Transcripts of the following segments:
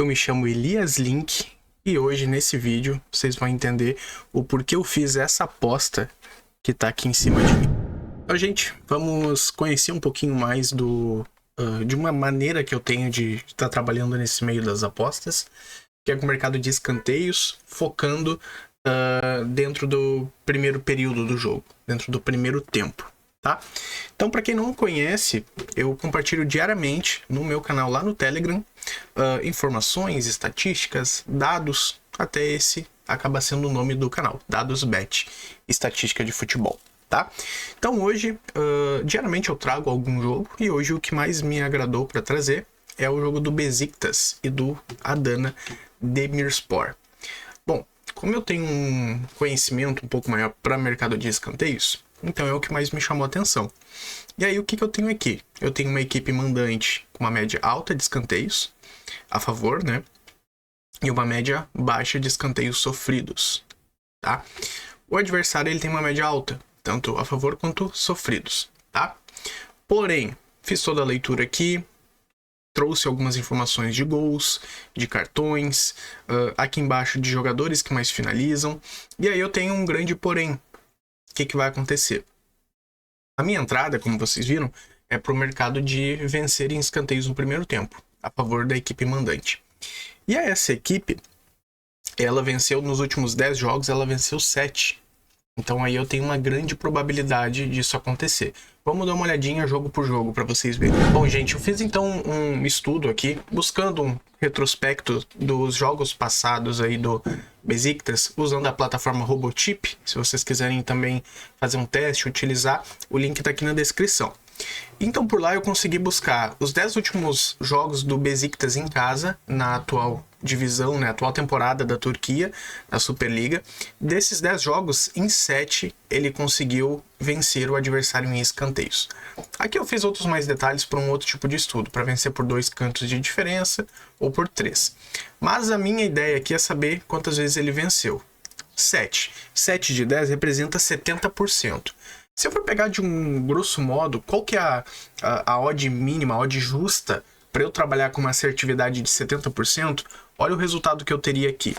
Eu me chamo Elias Link e hoje nesse vídeo vocês vão entender o porquê eu fiz essa aposta que tá aqui em cima de mim. Então, gente, vamos conhecer um pouquinho mais de uma maneira que eu tenho de estar trabalhando nesse meio das apostas, que é com o mercado de escanteios, focando dentro do primeiro período do jogo, dentro do primeiro tempo. Tá? Então, para quem não conhece, eu compartilho diariamente no meu canal lá no Telegram informações, estatísticas, dados, até esse acaba sendo o nome do canal, Dados Bet, estatística de futebol, tá? Então hoje, diariamente eu trago algum jogo e hoje o que mais me agradou para trazer é o jogo do Besiktas e do Adana Demirspor. Bom, como eu tenho um conhecimento um pouco maior para mercado de escanteios, então é o que mais me chamou a atenção. E aí o que eu tenho aqui? Eu tenho uma equipe mandante com uma média alta de escanteios a favor, né? E uma média baixa de escanteios sofridos, tá? O adversário ele tem uma média alta, tanto a favor quanto sofridos, tá? Porém, fiz toda a leitura aqui, trouxe algumas informações de gols, de cartões, aqui embaixo de jogadores que mais finalizam. E aí eu tenho um grande porém. O que vai acontecer? A minha entrada, como vocês viram, é para o mercado de vencer em escanteios no primeiro tempo, a favor da equipe mandante. E essa equipe, ela venceu nos últimos 10 jogos, ela venceu 7. Então aí eu tenho uma grande probabilidade disso acontecer. Vamos dar uma olhadinha jogo por jogo para vocês verem. Bom, gente, eu fiz então um estudo aqui, buscando um retrospecto dos jogos passados aí do Besiktas, usando a plataforma Robotip. Se vocês quiserem também fazer um teste, utilizar, o link tá aqui na descrição. Então por lá eu consegui buscar os 10 últimos jogos do Besiktas em casa, na atual divisão, né, atual temporada da Turquia, da Superliga. Desses 10 jogos, em 7 ele conseguiu vencer o adversário em escanteios. Aqui eu fiz outros mais detalhes para um outro tipo de estudo, para vencer por 2 cantos de diferença ou por 3. Mas a minha ideia aqui é saber quantas vezes ele venceu. 7. 7 de 10 representa 70%. Se eu for pegar de um grosso modo, qual que é a odd mínima, a odd justa, para eu trabalhar com uma assertividade de 70%, olha o resultado que eu teria aqui.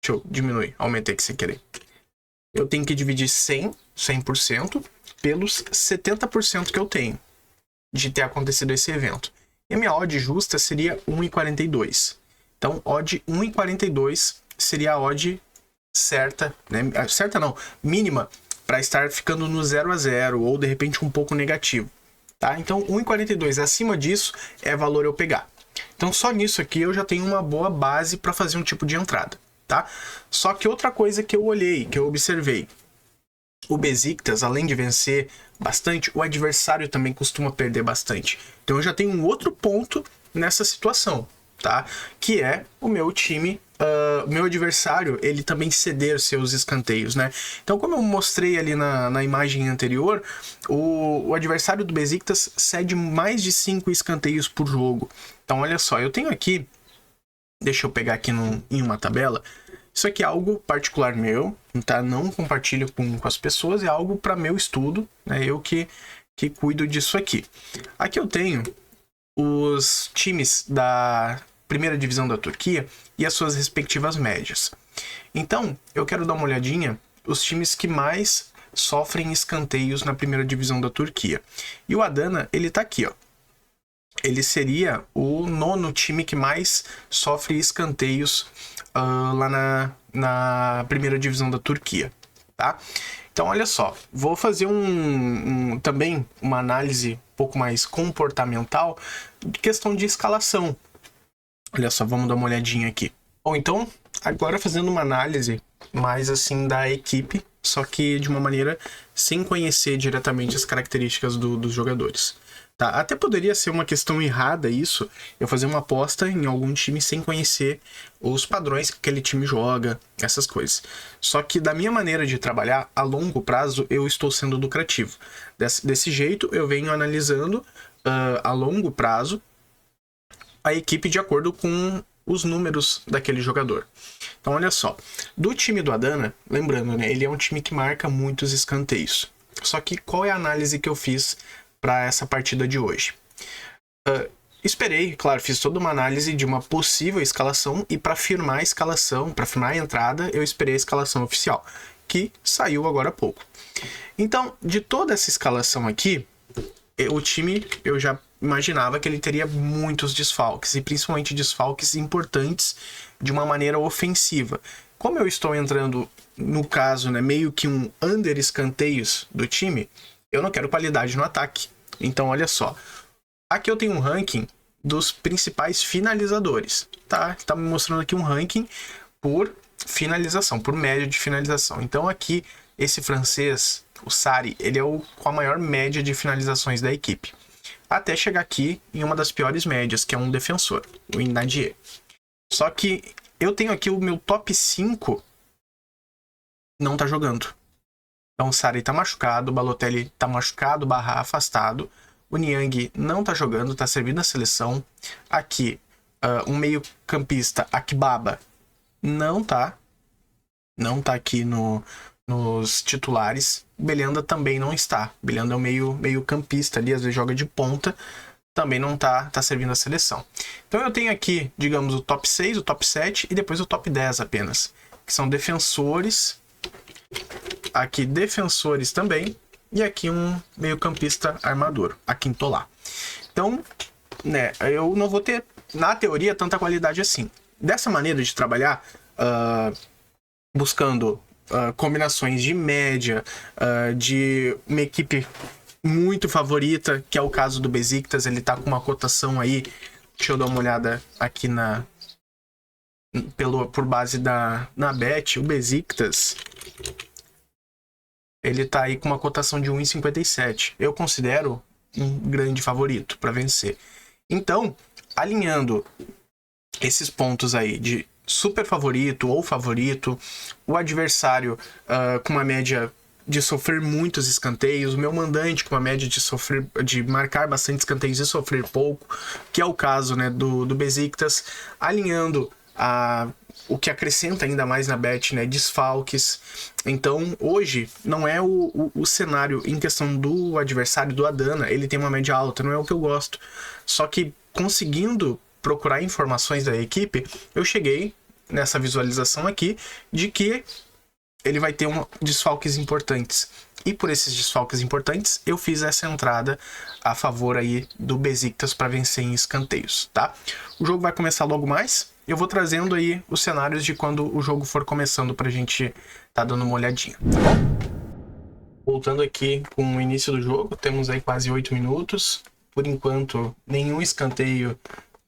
Deixa eu diminuir, aumentei aqui sem querer. Eu tenho que dividir 100% pelos 70% que eu tenho de ter acontecido esse evento. E a minha odd justa seria 1,42. Então, odd 1,42 seria a odd certa, né? Certa não, mínima, para estar ficando no 0 a 0 ou de repente um pouco negativo, tá? Então 1,42 acima disso é valor eu pegar. Então só nisso aqui eu já tenho uma boa base para fazer um tipo de entrada, tá? Só que outra coisa que eu olhei, que eu observei, o Besiktas, além de vencer bastante, o adversário também costuma perder bastante. Então eu já tenho um outro ponto nessa situação, tá? Que é o meu time, meu adversário, ele também ceder seus escanteios, né? Então, como eu mostrei ali na imagem anterior, o adversário do Besiktas cede mais de 5 escanteios por jogo. Então, olha só, eu tenho aqui, deixa eu pegar aqui em uma tabela, isso aqui é algo particular meu, tá? Não compartilho com as pessoas, é algo para meu estudo, né? Eu que cuido disso aqui. Aqui eu tenho os times da primeira divisão da Turquia e as suas respectivas médias. Então, eu quero dar uma olhadinha os times que mais sofrem escanteios na primeira divisão da Turquia. E o Adana, ele tá aqui, ó. Ele seria o 9º time que mais sofre escanteios lá na primeira divisão da Turquia, tá? Então, olha só, vou fazer também uma análise um pouco mais comportamental de questão de escalação. Olha só, vamos dar uma olhadinha aqui. Bom, então, agora fazendo uma análise mais assim da equipe, só que de uma maneira sem conhecer diretamente as características dos jogadores. Tá? Até poderia ser uma questão errada isso, eu fazer uma aposta em algum time sem conhecer os padrões que aquele time joga, essas coisas. Só que da minha maneira de trabalhar, a longo prazo, eu estou sendo lucrativo. Desse jeito, eu venho analisando a longo prazo a equipe de acordo com os números daquele jogador. Então, olha só, do time do Adana, lembrando, né, ele é um time que marca muitos escanteios. Só que qual é a análise que eu fiz para essa partida de hoje? Esperei, claro, fiz toda uma análise de uma possível escalação e para firmar a escalação, para firmar a entrada, eu esperei a escalação oficial, que saiu agora há pouco. Então, de toda essa escalação aqui, o time, eu já imaginava que ele teria muitos desfalques, e principalmente desfalques importantes de uma maneira ofensiva. Como eu estou entrando, no caso, né, meio que um under escanteios do time, eu não quero qualidade no ataque. Então, olha só. Aqui eu tenho um ranking dos principais finalizadores, tá? Tá me mostrando aqui um ranking por finalização, por média de finalização. Então aqui, esse francês, o Sarri, ele é o com a maior média de finalizações da equipe. Até chegar aqui em uma das piores médias, que é um defensor, o Inadier. Só que eu tenho aqui o meu top 5 não tá jogando. Então o Sarri tá machucado, o Balotelli tá machucado, afastado. O Niang não tá jogando, tá servindo a seleção. Aqui, um meio campista, Akbaba, não tá aqui nos titulares. Belhanda também não está. Belhanda é um meio campista ali, às vezes joga de ponta. Também não tá servindo a seleção. Então eu tenho aqui, digamos, o top 6, o top 7 e depois o top 10 apenas. Que são defensores. Aqui defensores também. E aqui um meio campista armador, a Quintolá. Então, né, eu não vou ter, na teoria, tanta qualidade assim. Dessa maneira de trabalhar, buscando combinações de média, de uma equipe muito favorita, que é o caso do Besiktas, ele tá com uma cotação aí, deixa eu dar uma olhada aqui por base na Bet, o Besiktas, ele tá aí com uma cotação de 1,57. Eu considero um grande favorito para vencer. Então, alinhando esses pontos aí de super favorito ou favorito, o adversário com uma média de sofrer muitos escanteios, o meu mandante com uma média de marcar bastante escanteios e sofrer pouco, que é o caso, né, do Besiktas, alinhando o que acrescenta ainda mais na bet, né, desfalques. Então, hoje, não é o cenário em questão do adversário, do Adana, ele tem uma média alta, não é o que eu gosto. Só que, conseguindo procurar informações da equipe, eu cheguei nessa visualização aqui de que ele vai ter desfalques importantes. E por esses desfalques importantes, eu fiz essa entrada a favor aí do Besiktas para vencer em escanteios, tá? O jogo vai começar logo mais. Eu vou trazendo aí os cenários de quando o jogo for começando pra gente tá dando uma olhadinha, tá bom? Voltando aqui com o início do jogo, temos aí quase 8 minutos. Por enquanto, nenhum escanteio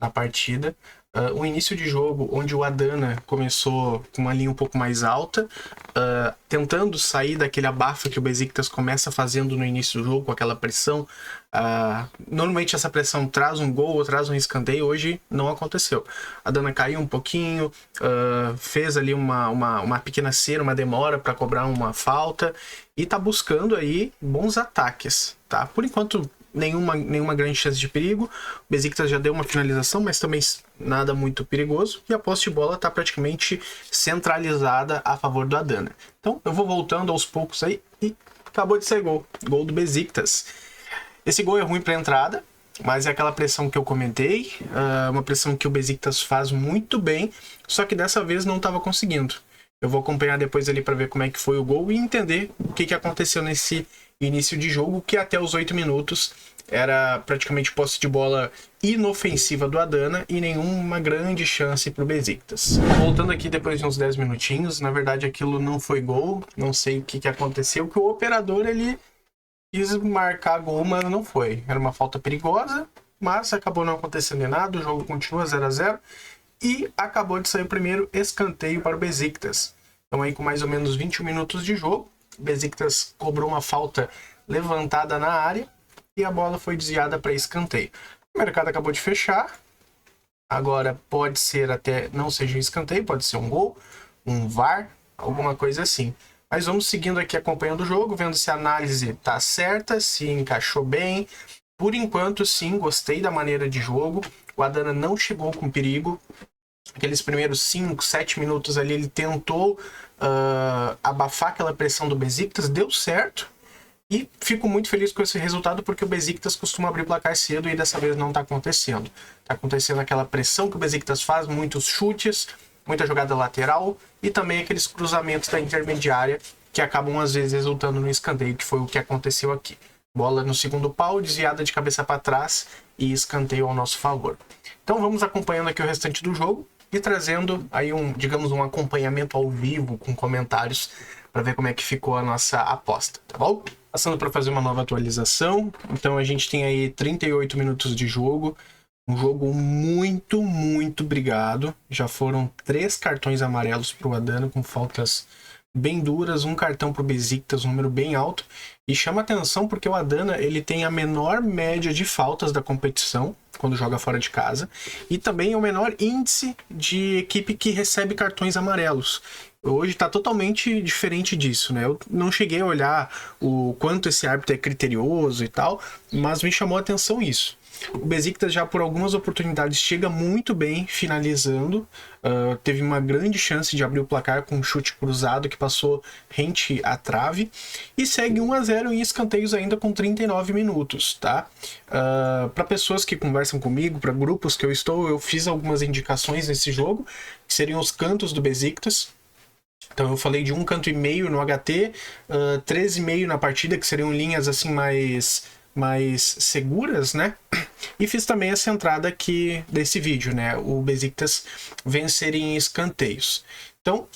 na partida. Um início de jogo onde o Adana começou com uma linha um pouco mais alta, tentando sair daquele abafa que o Besiktas começa fazendo no início do jogo, com aquela pressão. Normalmente essa pressão traz um gol ou traz um escanteio, hoje não aconteceu. A Adana caiu um pouquinho, fez ali uma pequena cera, uma demora para cobrar uma falta e tá buscando aí bons ataques, tá? Por enquanto, nenhuma grande chance de perigo. O Besiktas já deu uma finalização, mas também nada muito perigoso. E a posse de bola está praticamente centralizada a favor do Adana. Então eu vou voltando aos poucos aí e acabou de sair gol. Gol do Besiktas. Esse gol é ruim para a entrada, mas é aquela pressão que eu comentei. Uma pressão que o Besiktas faz muito bem, só que dessa vez não estava conseguindo. Eu vou acompanhar depois ali para ver como é que foi o gol e entender o que aconteceu nesse início de jogo, que até os 8 minutos era praticamente posse de bola inofensiva do Adana e nenhuma grande chance para o Besiktas. Voltando aqui depois de uns 10 minutinhos, na verdade aquilo não foi gol, não sei o que aconteceu, que o operador ele quis marcar gol, mas não foi. Era uma falta perigosa, mas acabou não acontecendo nada, o jogo continua 0-0 e acabou de sair o primeiro escanteio para o Besiktas. Então aí com mais ou menos 21 minutos de jogo, o Besiktas cobrou uma falta levantada na área e a bola foi desviada para escanteio. O mercado acabou de fechar. Agora pode ser até não seja um escanteio, pode ser um gol, um VAR, alguma coisa assim. Mas vamos seguindo aqui acompanhando o jogo, vendo se a análise está certa, se encaixou bem. Por enquanto, sim, gostei da maneira de jogo. O Adana não chegou com perigo. Aqueles primeiros 5, 7 minutos ali, ele tentou abafar aquela pressão do Besiktas, deu certo. E fico muito feliz com esse resultado porque o Besiktas costuma abrir placar cedo e dessa vez não está acontecendo. Está acontecendo aquela pressão que o Besiktas faz, muitos chutes, muita jogada lateral e também aqueles cruzamentos da intermediária que acabam às vezes resultando no escanteio, que foi o que aconteceu aqui. Bola no segundo pau, desviada de cabeça para trás e escanteio ao nosso favor. Então vamos acompanhando aqui o restante do jogo e trazendo aí digamos, um acompanhamento ao vivo com comentários para ver como é que ficou a nossa aposta, tá bom? Passando para fazer uma nova atualização. Então a gente tem aí 38 minutos de jogo. Um jogo muito, muito brigado. Já foram 3 cartões amarelos para o Adana com faltas bem duras, um cartão para o Besiktas, um número bem alto. E chama atenção porque o Adana ele tem a menor média de faltas da competição quando joga fora de casa e também é o menor índice de equipe que recebe cartões amarelos. Hoje está totalmente diferente disso, né? Eu não cheguei a olhar o quanto esse árbitro é criterioso e tal, mas me chamou a atenção isso. O Besiktas já por algumas oportunidades chega muito bem finalizando, teve uma grande chance de abrir o placar com um chute cruzado que passou rente à trave e segue 1-0 em escanteios ainda com 39 minutos, tá? Para pessoas que conversam comigo, para grupos que eu fiz algumas indicações nesse jogo, que seriam os cantos do Besiktas. Então eu falei de 1,5 canto no HT, 13,5 na partida, que seriam linhas assim mais seguras, né? E fiz também essa entrada aqui desse vídeo, né? O Besiktas vencer em escanteios. Então,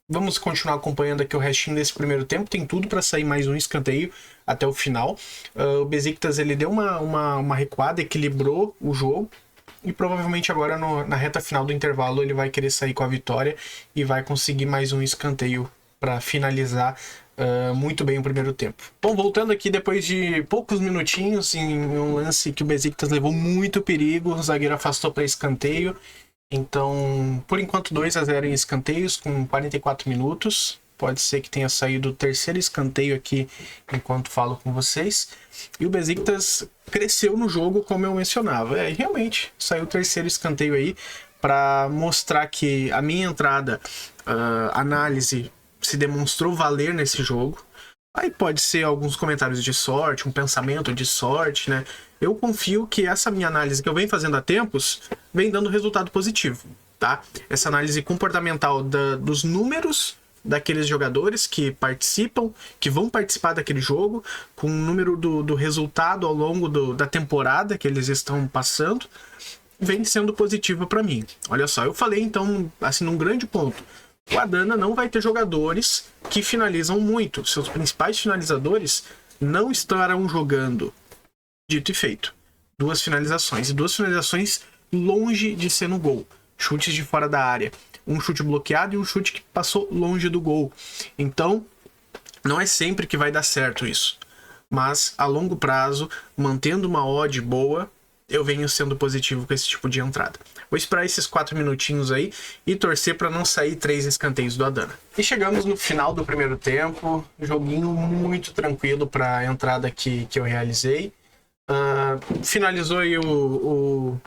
vamos continuar acompanhando aqui o restinho desse primeiro tempo. Tem tudo para sair mais um escanteio até o final. O Besiktas ele deu uma recuada, equilibrou o jogo. E provavelmente agora na reta final do intervalo ele vai querer sair com a vitória e vai conseguir mais um escanteio para finalizar muito bem o primeiro tempo. Bom, voltando aqui depois de poucos minutinhos em um lance que o Besiktas levou muito perigo, o zagueiro afastou para escanteio. Então, por enquanto 2-0 em escanteios com 44 minutos. Pode ser que tenha saído o terceiro escanteio aqui enquanto falo com vocês. E o Besiktas cresceu no jogo, como eu mencionava. Realmente, saiu o terceiro escanteio aí para mostrar que a minha entrada, análise, se demonstrou valer nesse jogo. Aí pode ser alguns comentários de sorte, um pensamento de sorte, né? Eu confio que essa minha análise que eu venho fazendo há tempos vem dando resultado positivo, tá? Essa análise comportamental dos números daqueles jogadores que participam, que vão participar daquele jogo, com o número do resultado ao longo da temporada que eles estão passando, vem sendo positiva para mim. Olha só, eu falei então, assim, num grande ponto, o Adana não vai ter jogadores que finalizam muito. Seus principais finalizadores não estarão jogando. Dito e feito. 2 finalizações. E 2 finalizações longe de ser no gol. Chutes de fora da área. Um chute bloqueado e um chute que passou longe do gol. Então, não é sempre que vai dar certo isso. Mas, a longo prazo, mantendo uma odd boa, eu venho sendo positivo com esse tipo de entrada. Vou esperar esses 4 minutinhos aí e torcer para não sair 3 escanteios do Adana. E chegamos no final do primeiro tempo. Joguinho muito tranquilo para a entrada que eu realizei. Finalizou aí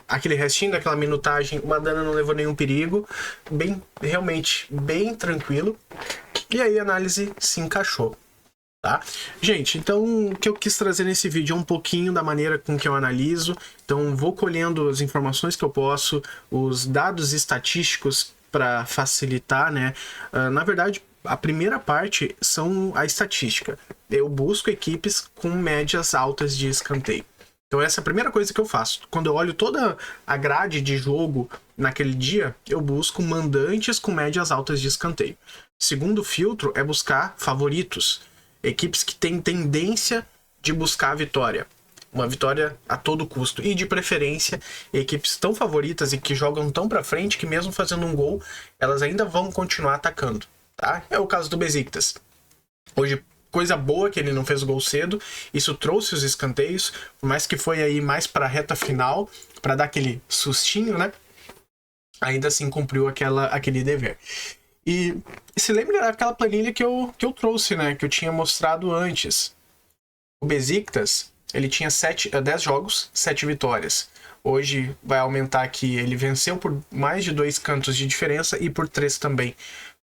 aquele restinho daquela minutagem. O Adana não levou nenhum perigo, realmente bem tranquilo, e aí a análise se encaixou, tá? Gente, então o que eu quis trazer nesse vídeo é um pouquinho da maneira com que eu analiso. Então vou colhendo as informações que eu posso, os dados estatísticos para facilitar, né? Na verdade, a primeira parte são a estatística. Eu busco equipes com médias altas de escanteio. Então essa é a primeira coisa que eu faço. Quando eu olho toda a grade de jogo naquele dia, eu busco mandantes com médias altas de escanteio. Segundo filtro é buscar favoritos. Equipes que têm tendência de buscar a vitória. Uma vitória a todo custo. E de preferência, equipes tão favoritas e que jogam tão pra frente que mesmo fazendo um gol, elas ainda vão continuar atacando. Tá? É o caso do Besiktas. Hoje, coisa boa que ele não fez gol cedo, isso trouxe os escanteios, por mais que foi aí mais para a reta final, para dar aquele sustinho, né? Ainda assim cumpriu aquele dever. E se lembra daquela planilha que eu trouxe, né? Que eu tinha mostrado antes. O Besiktas, ele tinha 10 jogos, 7 vitórias. Hoje vai aumentar aqui, ele venceu por mais de 2 cantos de diferença e por 3 também,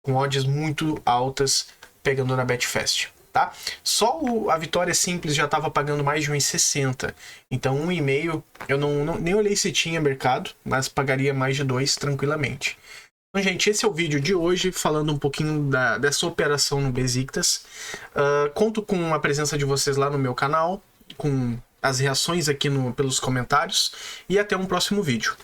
com odds muito altas pegando na Betfast. tá? Só a Vitória Simples já estava pagando mais de 1,60. Então 1,5 eu nem olhei se tinha mercado, mas pagaria mais de 2 tranquilamente. Então, gente, esse é o vídeo de hoje, falando um pouquinho dessa operação no Besiktas. Conto com a presença de vocês lá no meu canal, com as reações aqui pelos comentários, e até um próximo vídeo.